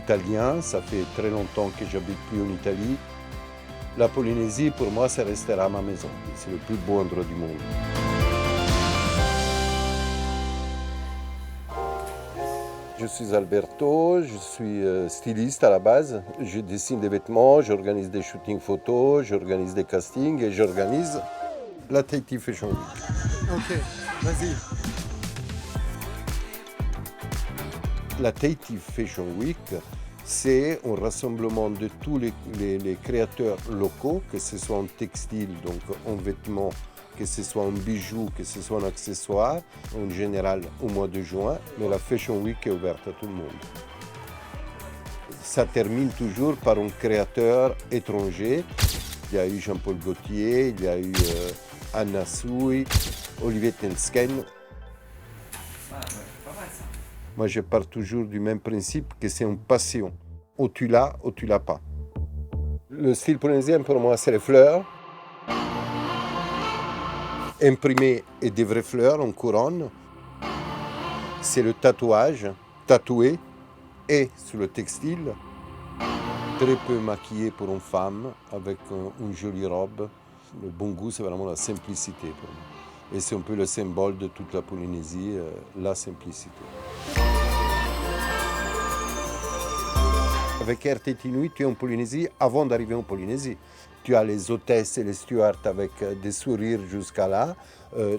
italien, ça fait très longtemps que j'habite plus en Italie. La Polynésie, pour moi, ça restera ma maison. C'est le plus beau endroit du monde. Je suis Alberto, je suis styliste à la base. Je dessine des vêtements, j'organise des shootings photos, j'organise des castings et j'organise la Tahiti Fashion Week. Ok, vas-y. La Tahiti Fashion Week, c'est un rassemblement de tous les créateurs locaux, que ce soit en textile, donc en vêtements, que ce soit en bijoux, que ce soit en accessoires, en général au mois de juin, mais la Fashion Week est ouverte à tout le monde. Ça termine toujours par un créateur étranger. Il y a eu Jean-Paul Gaultier, il y a eu Anna Sui, Olivier Tensken. Moi, je pars toujours du même principe que c'est une passion. Ou tu l'as pas. Le style polynésien, pour moi, c'est les fleurs. Imprimer et des vraies fleurs en couronne. C'est le tatouage, tatoué et sur le textile. Très peu maquillé pour une femme, avec une jolie robe. Le bon goût, c'est vraiment la simplicité pour moi. Et c'est un peu le symbole de toute la Polynésie, la simplicité. Avec Air Tahiti Nui, tu es en Polynésie avant d'arriver en Polynésie. Tu as les hôtesses et les stewards avec des sourires jusqu'à là.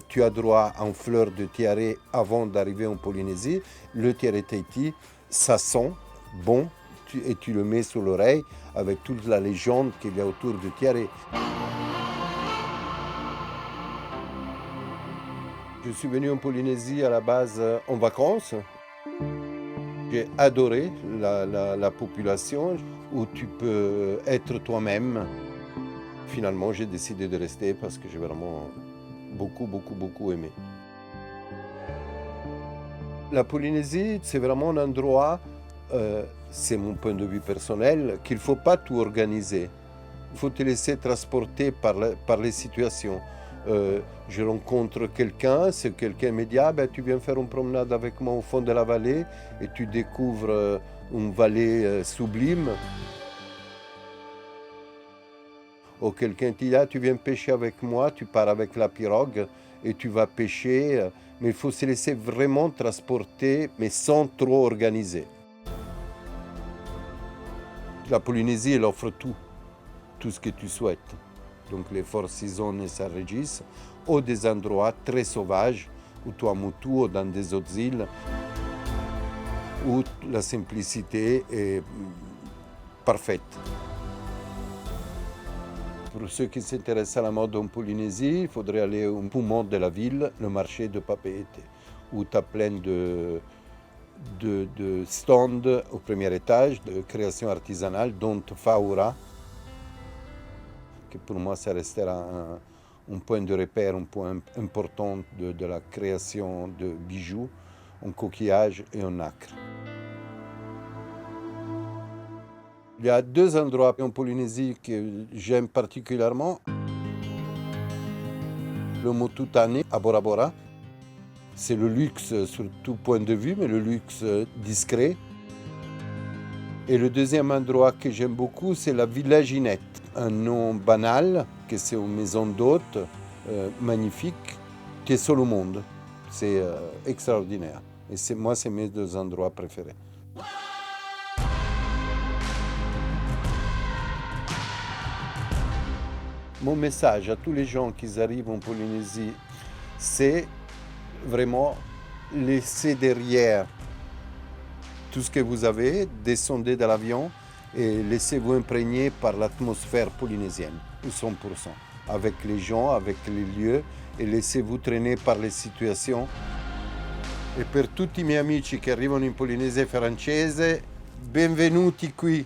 Tu as droit à une fleur de tiare avant d'arriver en Polynésie. Le tiare Tahiti, ça sent bon et tu le mets sur l'oreille avec toute la légende qu'il y a autour du tiare. Je suis venu en Polynésie à la base en vacances. J'ai adoré la population où tu peux être toi-même. Finalement, j'ai décidé de rester parce que j'ai vraiment beaucoup aimé. La Polynésie, c'est vraiment un endroit, c'est mon point de vue personnel, qu'il ne faut pas tout organiser. Il faut te laisser transporter par les situations. Je rencontre quelqu'un, c'est quelqu'un me dit tu viens faire une promenade avec moi au fond de la vallée et tu découvres une vallée sublime. Ou quelqu'un te dit tu viens pêcher avec moi, tu pars avec la pirogue et tu vas pêcher. Mais il faut se laisser vraiment transporter, mais sans trop organiser. La Polynésie, elle offre tout ce que tu souhaites. Donc les Four Seasons et Sarregis, ou des endroits très sauvages, ou Tuamotu, ou dans des autres îles, où la simplicité est parfaite. Pour ceux qui s'intéressent à la mode en Polynésie, il faudrait aller au poumon de la ville, le marché de Papeete, où tu as plein de stands au premier étage de création artisanale, dont Faura, que pour moi, ça restera un point de repère, un point important de la création de bijoux en coquillage et en nacre. Il y a deux endroits en Polynésie que j'aime particulièrement. Le Motutane à Bora Bora. C'est le luxe sur tout point de vue, mais le luxe discret. Et le deuxième endroit que j'aime beaucoup, c'est la Villa Ginette. Un nom banal, que c'est une maison d'hôtes magnifique, qui est seule au monde. C'est extraordinaire. Et moi, c'est mes deux endroits préférés. Mon message à tous les gens qui arrivent en Polynésie, c'est vraiment laisser derrière tout ce que vous avez, descendez de l'avion et laissez-vous imprégner par l'atmosphère polynésienne, 100%, avec les gens, avec les lieux, et laissez-vous traîner par les situations. E per tutti i miei amici che arrivano in Polynésie française, benvenuti qui!